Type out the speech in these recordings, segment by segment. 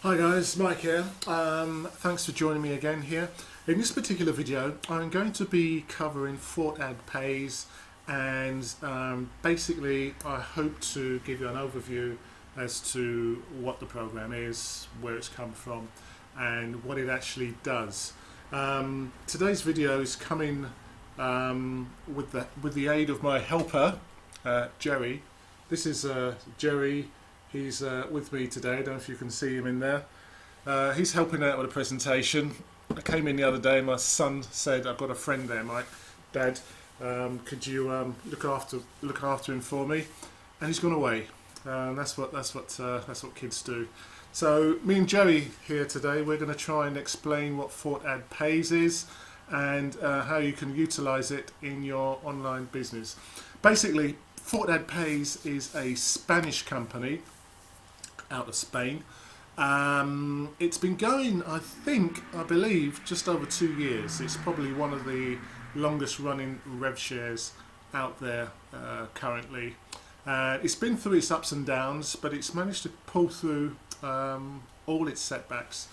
Hi guys, Mike here. Thanks for joining me again here. In this particular video, I'm going to be covering fortadpays and basically I hope to give you an overview as to what the program is, where it's come from and what it actually does. Today's video is coming with the aid of my helper, Jerry. This is Jerry. He's with me today. I don't know if you can see him in there. He's helping out with a presentation. I came in the other day and my son said, "I've got a friend there, Mike. Dad, could you look after him for me?" And he's gone away. That's what kids do. So me and Jerry here today, we're going to try and explain what fortadpays is and how you can utilize it in your online business. Basically, fortadpays is a Spanish company out of Spain. It's been going, I believe, just over 2 years. It's probably one of the longest running rev shares out there currently. It's been through its ups and downs, but it's managed to pull through all its setbacks,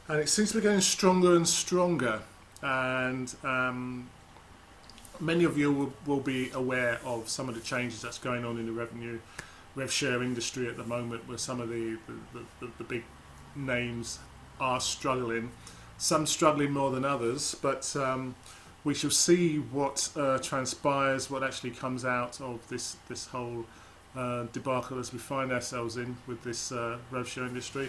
and it seems to be getting stronger and stronger. And many of you will be aware of some of the changes that's going on in the rev share industry at the moment, where some of the big names are struggling, some struggling more than others, but we shall see what transpires, what actually comes out of this whole debacle as we find ourselves in with this rev share industry.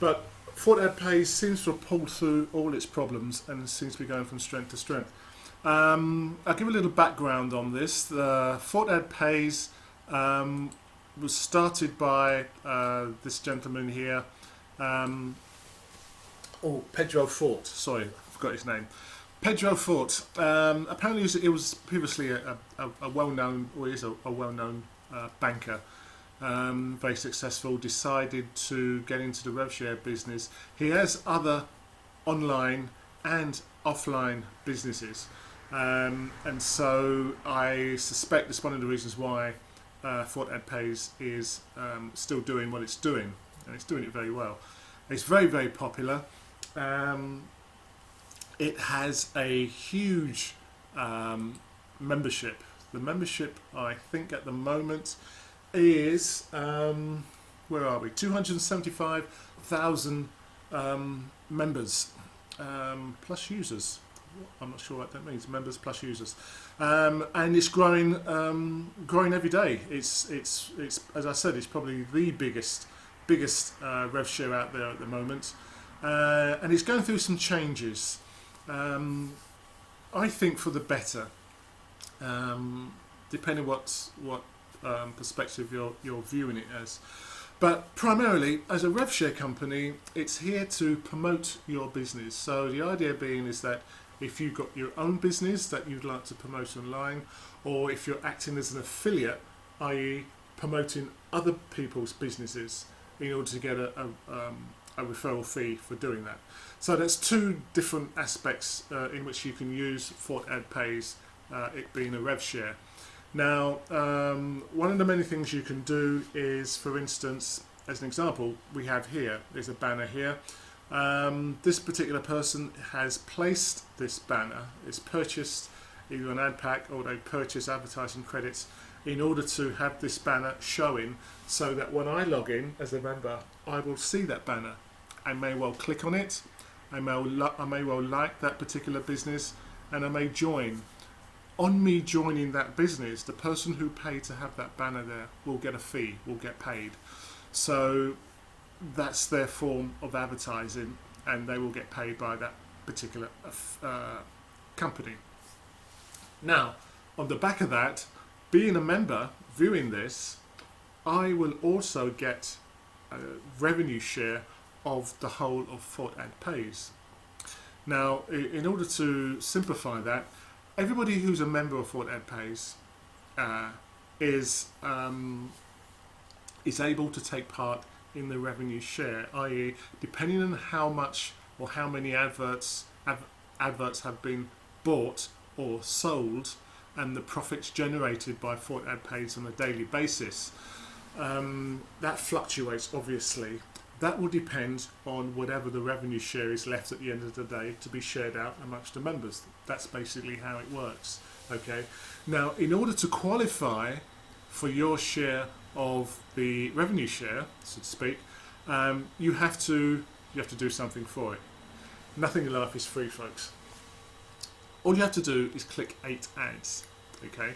But fortadpays seems to have pulled through all its problems and seems to be going from strength to strength. I'll give a little background on this. The fortadpays was started by this gentleman here, Pedro Fort. Sorry, I forgot his name. Pedro Fort. Apparently, it was previously a well-known, or is a well-known banker. Very successful. Decided to get into the rev share business. He has other online and offline businesses, and so I suspect it's one of the reasons why fortadpays is still doing what it's doing, and it's doing it very well. It's very, very popular. It has a huge membership. The membership, I think, at the moment is where are we? 275,000 members plus users. I'm not sure what that means. Members plus users, and it's growing every day. It's as I said, it's probably the biggest rev share out there at the moment, and it's going through some changes. I think for the better, depending what perspective you're viewing it as. But primarily, as a rev share company, it's here to promote your business. So the idea being is that if you've got your own business that you'd like to promote online, or if you're acting as an affiliate, i.e. promoting other people's businesses in order to get a referral fee for doing that. So that's two different aspects in which you can use fortadpays, it being a rev share. Now, one of the many things you can do is, for instance, as an example, we have here, there's a banner here. This particular person has placed this banner, it's purchased either an ad pack or they purchase advertising credits in order to have this banner showing, so that when I log in as a member, I will see that banner. I may well click on it, I may well like that particular business, and I may join. On me joining that business, the person who paid to have that banner there will get a fee, will get paid. So that's their form of advertising, and they will get paid by that particular company. Now, on the back of that, being a member, viewing this, I will also get a revenue share of the whole of fortadpays. Now, in order to simplify that, everybody who's a member of fortadpays is able to take part in the revenue share, i.e. depending on how much or how many adverts have been bought or sold, and the profits generated by fortadpays on a daily basis, that fluctuates obviously, that will depend on whatever the revenue share is left at the end of the day to be shared out amongst the members. That's basically how it works. Okay. Now, in order to qualify for your share of the revenue share, so to speak, you have to do something for it. Nothing in life is free, folks. All you have to do is click 8 ads. Okay.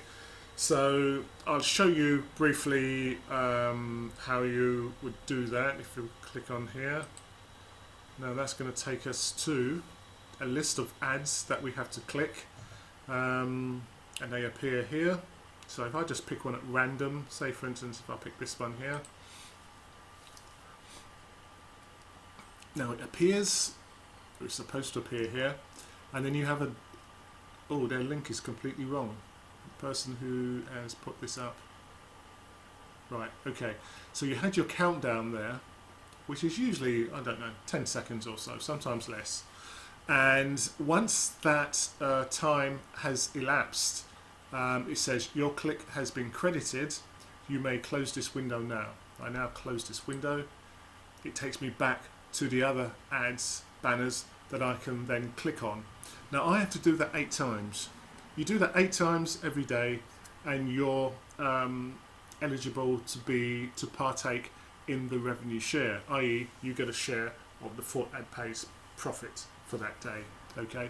So I'll show you briefly how you would do that. If you click on here, now that's going to take us to a list of ads that we have to click, and they appear here. So if I just pick one at random, say for instance if I pick this one here, now it appears, it's supposed to appear here, and then you have their link is completely wrong. Person who has put this up. Right, okay. So you had your countdown there, which is usually, I don't know, 10 seconds or so, sometimes less. And once that time has elapsed, it says your click has been credited. You may close this window now. I now close this window. It takes me back to the other ads, banners that I can then click on. Now I have to do that 8 times. You do that 8 times every day, and you're eligible to partake in the revenue share, i.e. you get a share of the fortadpays profit for that day. Okay,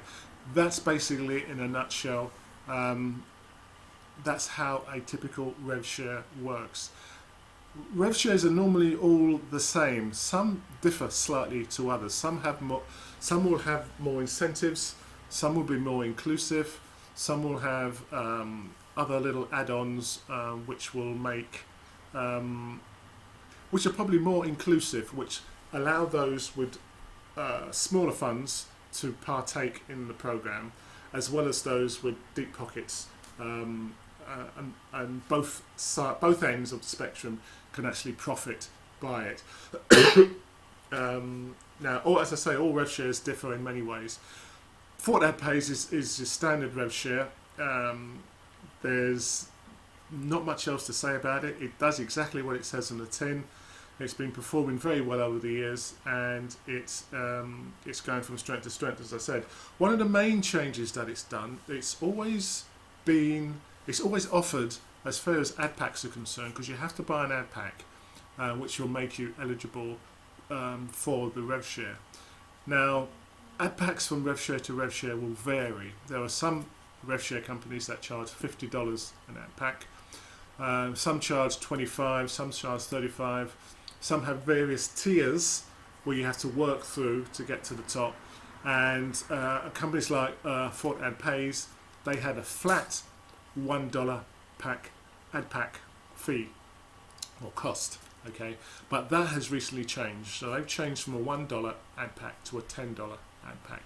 that's basically in a nutshell. That's how a typical rev share works. Rev shares are normally all the same. Some differ slightly to others. Some will have more incentives. Some will be more inclusive. Some will have other little add-ons which will make, which are probably more inclusive, which allow those with smaller funds to partake in the program, as well as those with deep pockets, and both ends of the spectrum can actually profit by it. Now, as I say, all rev shares differ in many ways. FortAdPays is your standard rev share. There's not much else to say about it. It does exactly what it says on the tin. It's been performing very well over the years, and it's going from strength to strength, as I said. One of the main changes that it's done, it's always offered as far as ad packs are concerned, because you have to buy an ad pack, which will make you eligible for the rev share. Now, ad packs from rev share to rev share will vary. There are some rev share companies that charge $50 an ad pack. Some charge $25, some charge $35. Some have various tiers where you have to work through to get to the top. And companies like fortadpays, they had a flat $1 ad pack fee or cost. Okay, but that has recently changed. So they've changed from a $1 ad pack to a $10 ad pack.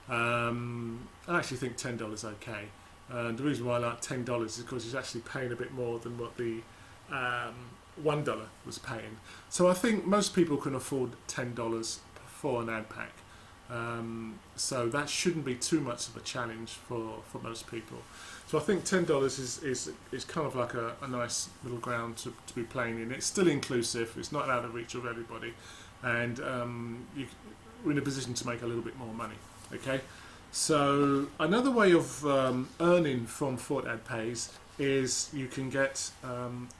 I actually think $10 is okay. The reason why I like $10 is because it's actually paying a bit more than what the $1 was paying. So I think most people can afford $10 for an ad pack. So that shouldn't be too much of a challenge for most people. So I think $10 is kind of like a nice middle ground to be playing in. It's still inclusive. It's not out of reach of everybody, and we're in a position to make a little bit more money. Okay. So another way of earning from FortAdPays is you can get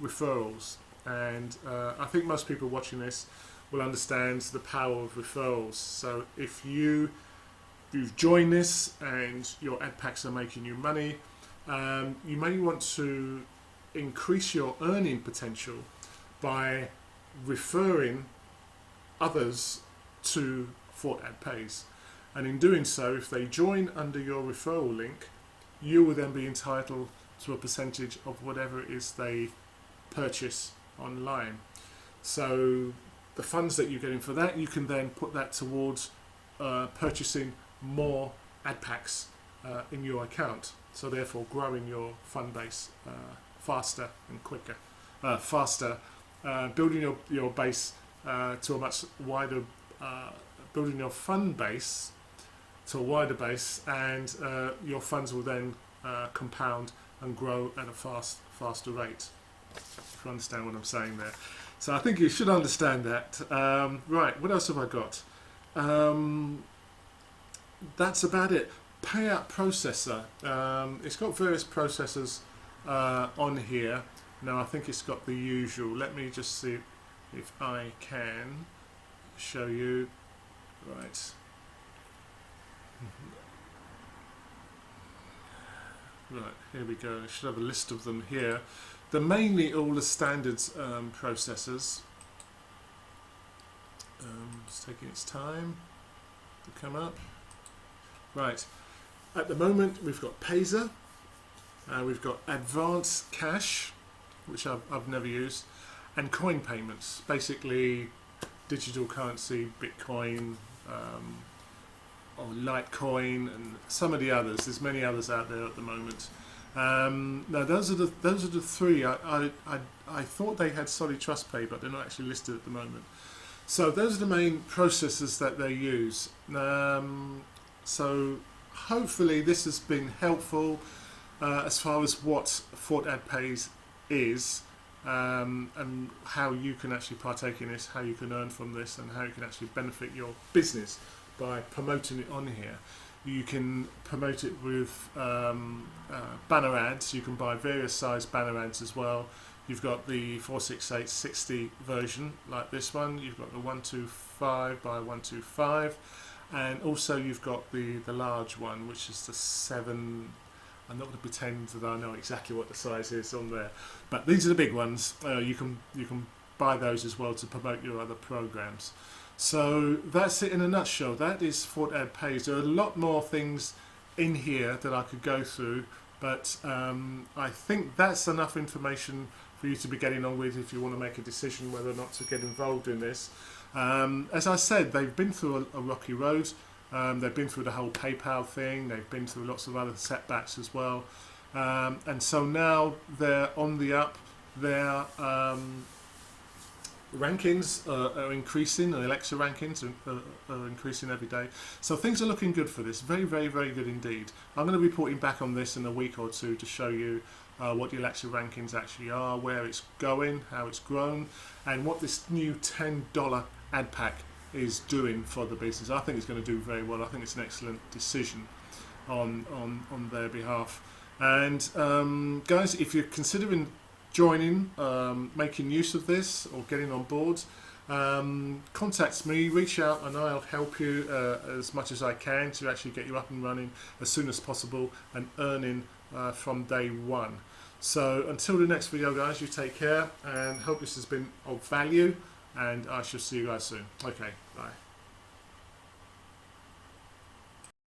referrals, and I think most people watching this will understand the power of referrals. So if you've joined this and your ad packs are making you money, you may want to increase your earning potential by referring others to FortAdPays. And in doing so, if they join under your referral link, you will then be entitled to a percentage of whatever it is they purchase online. So the funds that you're getting for that, you can then put that towards purchasing more ad packs in your account. So therefore growing your fund base faster and quicker. Building your base to a much wider, building your fund base to a wider base, and your funds will then compound and grow at a faster rate. If you understand what I'm saying there. So I think you should understand that. Right, what else have I got? That's about it. Payout processor. It's got various processors on here. Now I think it's got the usual. Let me just see if I can show you. Right. Right, here we go. I should have a list of them here. They're mainly all the standard processors. It's taking its time to come up. Right, at the moment we've got Payzer, we've got Advanced Cash, which I've never used, and coin payments, basically digital currency, Bitcoin, or Litecoin, and some of the others. There's many others out there at the moment. Now those are the three. I thought they had Solid Trust Pay, but they're not actually listed at the moment. So those are the main processors that they use. So hopefully this has been helpful as far as what fortadpays is, and how you can actually partake in this, how you can earn from this, and how you can actually benefit your business by promoting it on here. You can promote it with banner ads. You can buy various size banner ads as well. You've got the 46860 version like this one. You've got the 125 by 125, and also you've got the large one, which is the 7. I'm not going to pretend that I know exactly what the size is on there, but these are the big ones. You can buy those as well to promote your other programs. So that's it in a nutshell. That is fortadpays. There are a lot more things in here that I could go through, but I think that's enough information for you to be getting on with if you want to make a decision whether or not to get involved in this. As I said, they've been through a rocky road. They've been through the whole PayPal thing. They've been through lots of other setbacks as well. And so now they're on the up. Their rankings are increasing. The Alexa rankings are increasing every day. So things are looking good for this. Very, very, very good indeed. I'm going to be reporting back on this in a week or two to show you what the Alexa rankings actually are, where it's going, how it's grown, and what this new $10 ad pack is doing for the business. I think it's going to do very well. I think it's an excellent decision on their behalf. And guys, if you're considering joining, making use of this, or getting on board, contact me, reach out, and I'll help you as much as I can to actually get you up and running as soon as possible and earning from day one. So until the next video, guys, you take care, and hope this has been of value, and I shall see you guys soon. Okay, bye.